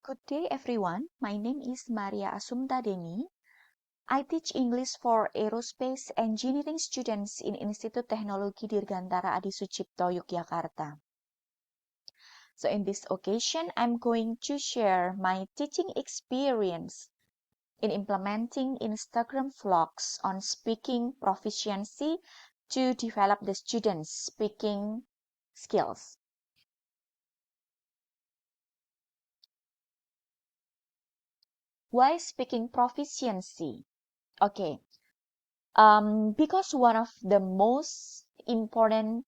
Good day, everyone. My name is Maria Asumpta. I teach English for aerospace engineering students in Institut Teknologi Dirgantara Adi Sucipto, Yogyakarta. So in this occasion, I'm going to share my teaching experience in implementing Instagram vlogs on speaking proficiency to develop the students' speaking skills. Why speaking proficiency? Okay. Because one of the most important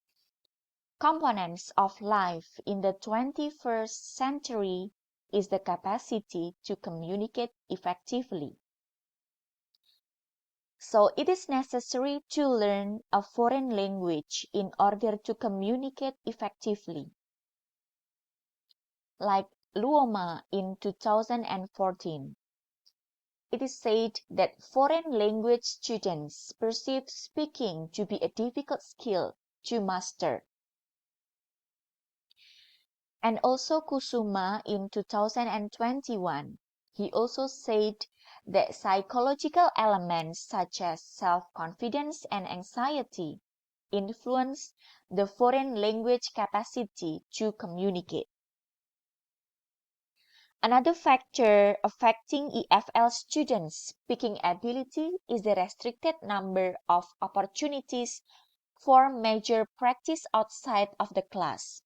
components of life in the 21st century is the capacity to communicate effectively. So it is necessary to learn a foreign language in order to communicate effectively. Like Luoma in 2014. It is said that foreign language students perceive speaking to be a difficult skill to master. And also Kusuma in 2021. He also said that psychological elements such as self-confidence and anxiety influence the foreign language capacity to communicate. Another factor affecting EFL students' speaking ability is the restricted number of opportunities for major practice outside of the class.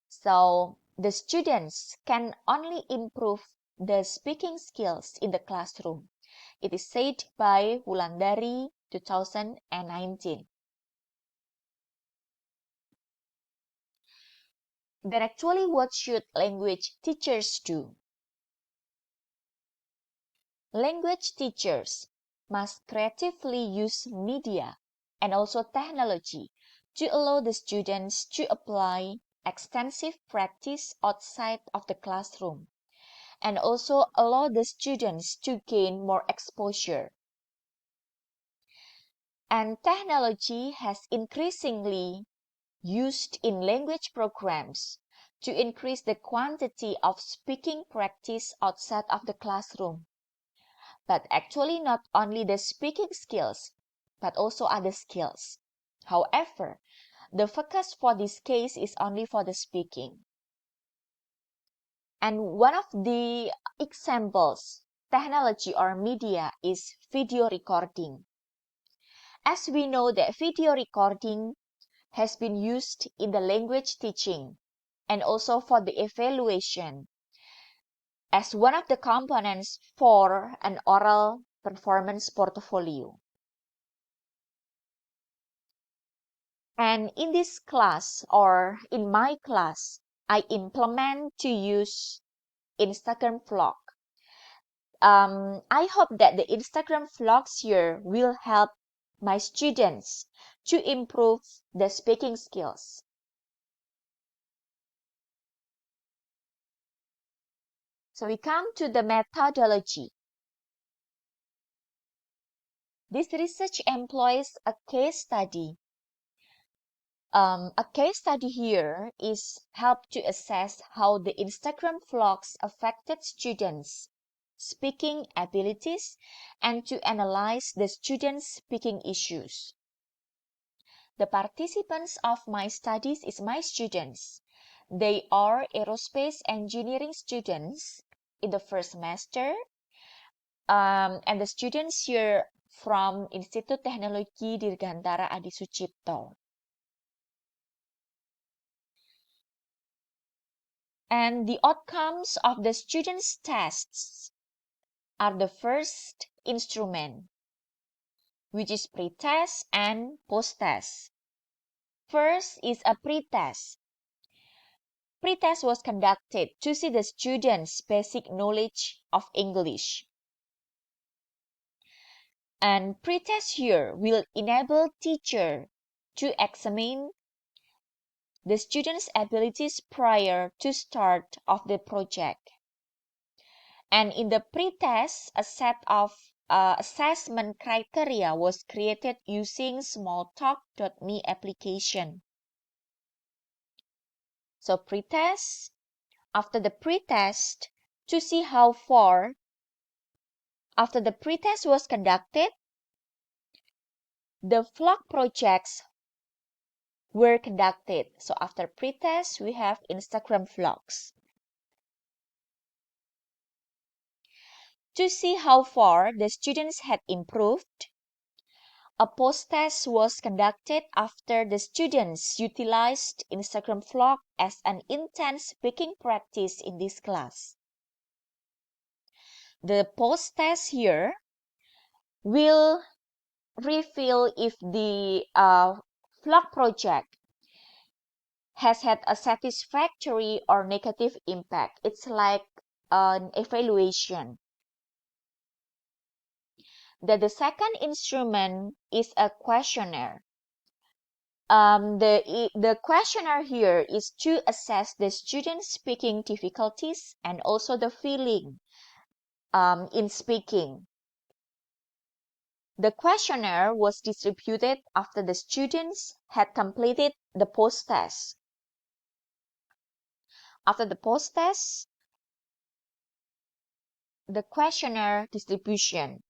So the students can only improve the speaking skills in the classroom. It is said by Wulandari 2019. Then actually what should language teachers do? Language teachers must creatively use media and also technology to allow the students to apply extensive practice outside of the classroom, and also allow the students to gain more exposure. And technology has increasingly used in language programs to increase the quantity of speaking practice outside of the classroom. But actually not only the speaking skills, but also other skills. However, the focus for this case is only for the speaking. And one of the examples, technology or media, is video recording. As we know that video recording has been used in the language teaching and also for the evaluation as one of the components for an oral performance portfolio. And in this class or in my class, I implement to use Instagram vlog. I hope that the Instagram vlogs here will help my students to improve the speaking skills. So we come to the methodology. This research employs a case study. A case study here is help to assess how the Instagram vlogs affected students' speaking abilities and to analyze the students' speaking issues. The participants of my studies is my students. They are aerospace engineering students in the first semester, and the students here from Institut Teknologi Dirgantara Adi Sucipto. And the outcomes of the students' tests are the first instrument, which is pre-test and post-test. First is a pre-test. Pre-test was conducted to see the students' basic knowledge of English. And pre-test here will enable teacher to examine the students' abilities prior to start of the project. And in the pre-test, a set of assessment criteria was created using smalltalk.me application. So pre-test, after the pretest to see how far after the pretest was conducted, the vlog projects were conducted. So after pretest, we have Instagram vlogs. To see how far the students had improved, a post-test was conducted after the students utilized Instagram vlog as an intense speaking practice in this class. The post-test here will reveal if the vlog project has had a satisfactory or negative impact. It's like an evaluation. The second instrument is a questionnaire. The questionnaire here is to assess the student's speaking difficulties and also the feeling in speaking. The questionnaire was distributed after the students had completed the post-test. After the post-test, the questionnaire distribution.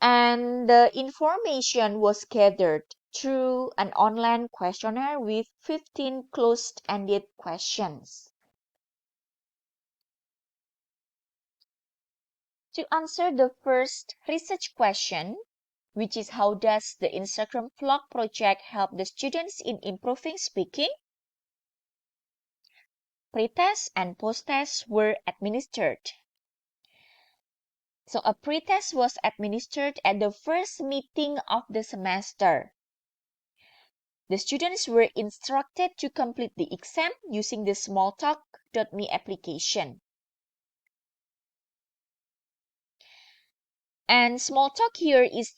And the information was gathered through an online questionnaire with 15 closed-ended questions. To answer the first research question, which is how does the Instagram vlog project help the students in improving speaking? Pretest and post-test were administered. So a pretest was administered at the first meeting of the semester. The students were instructed to complete the exam using the smalltalk.me application. And Smalltalk here is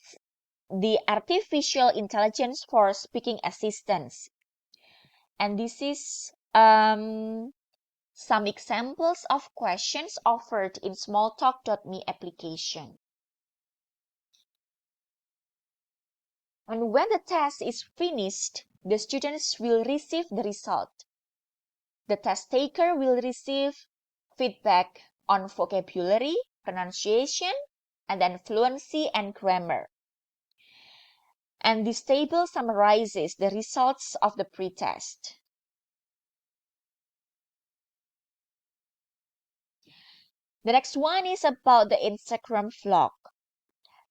the artificial intelligence for speaking assistance. And this is some examples of questions offered in smalltalk.me application. And when the test is finished, the students will receive the result. The test taker will receive feedback on vocabulary, pronunciation, and then fluency and grammar. And this table summarizes the results of the pretest. The next one is about the Instagram vlog.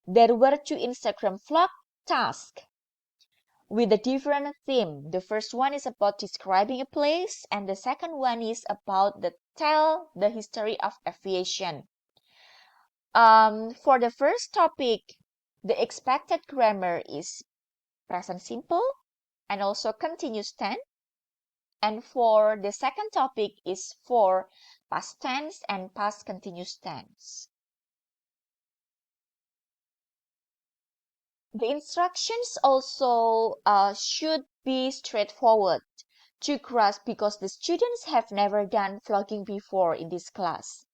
There were 2 Instagram vlog tasks with a different theme. The first one is about describing a place, and the second one is about tell the history of aviation. For the first topic, the expected grammar is present simple and also continuous tense. And for the second topic is for past tense and past continuous tense. The instructions also should be straightforward to grasp because the students have never done vlogging before in this class.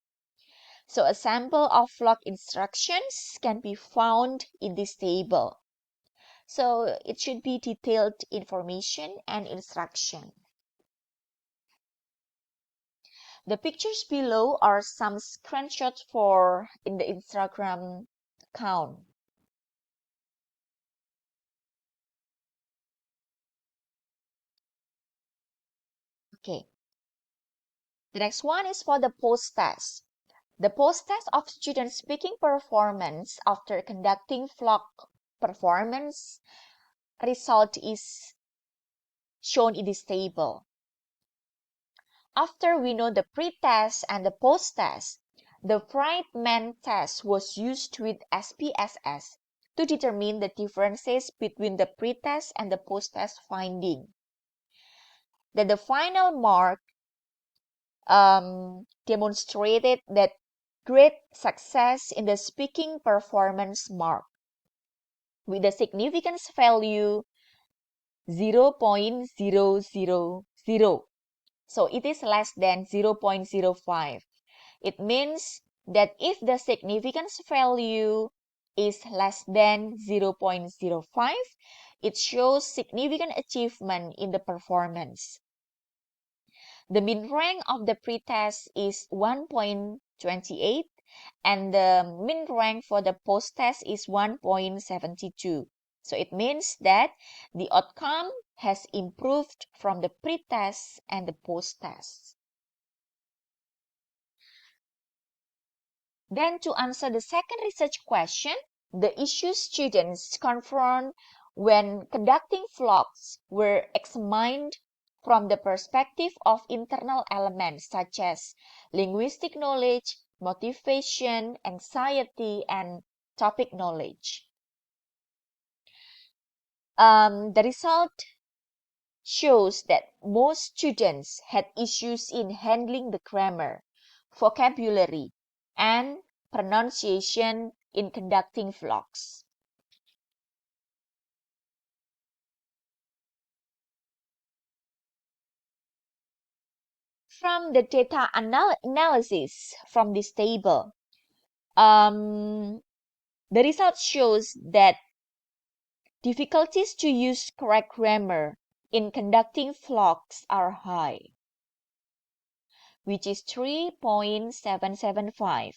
So a sample of vlog instructions can be found in this table. So it should be detailed information and instruction. The pictures below are some screenshots for in the Instagram account. Okay. The next one is for the post-test. The post-test of student speaking performance after conducting vlog performance result is shown in this table. After we know the pre-test and the post-test, the Friedman test was used with SPSS to determine the differences between the pre-test and the post-test finding. That the final mark demonstrated that great success in the speaking performance mark with the significance value 0.000. So it is less than 0.05. It means that if the significance value is less than 0.05, it shows significant achievement in the performance. The mean rank of the pretest is 1.28 and the mean rank for the post-test is 1.72. So it means that the outcome has improved from the pretest and the post-test. Then to answer the second research question, the issues students confront when conducting vlogs were examined from the perspective of internal elements such as linguistic knowledge, motivation, anxiety, and topic knowledge. The result shows that most students had issues in handling the grammar, vocabulary, and pronunciation in conducting vlogs. From the data analysis from this table, the result shows that difficulties to use correct grammar in conducting vlogs are high, which is 3.775.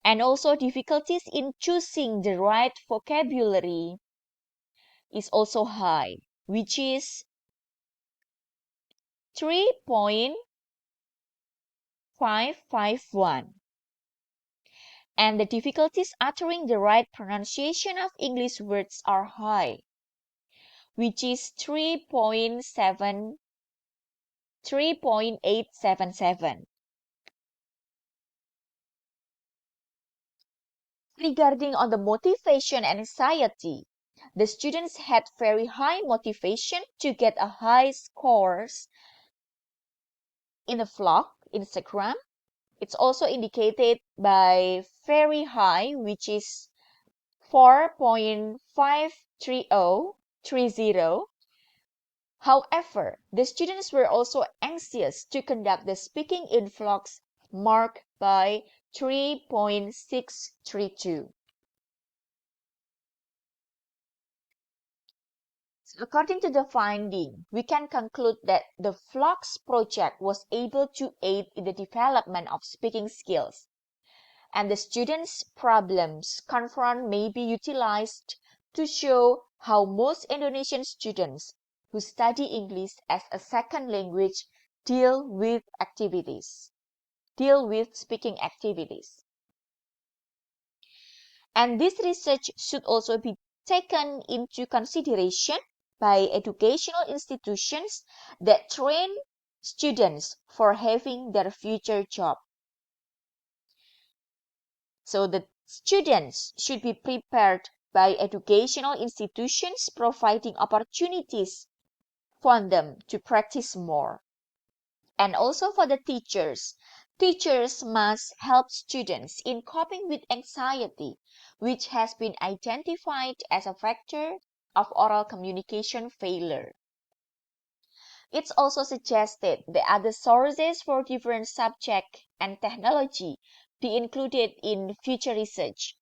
And also difficulties in choosing the right vocabulary is also high, which is 3.551. And the difficulties uttering the right pronunciation of English words are high, which is 3.877. Regarding on the motivation and anxiety, the students had very high motivation to get a high scores in the vlog Instagram. It's also indicated by very high, which is 4.53030. However, the students were also anxious to conduct the speaking in vlogs marked by 3.632. According to the finding, we can conclude that the vlogs project was able to aid in the development of speaking skills, and the students' problems confront may be utilized to show how most Indonesian students who study English as a second language deal with speaking activities. And this research should also be taken into consideration by educational institutions that train students for having their future job. So the students should be prepared by educational institutions providing opportunities for them to practice more. And also for the teachers, teachers must help students in coping with anxiety, which has been identified as a factor of oral communication failure. It's also suggested that other sources for different subject and technology be included in future research.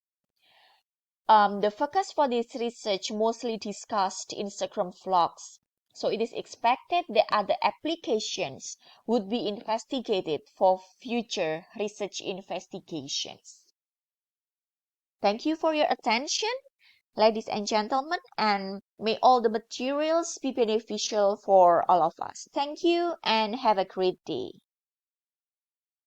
The focus for this research mostly discussed Instagram vlogs, so it is expected that other applications would be investigated for future research investigations. Thank you for your attention, ladies and gentlemen, and may all the materials be beneficial for all of us. Thank you and have a great day.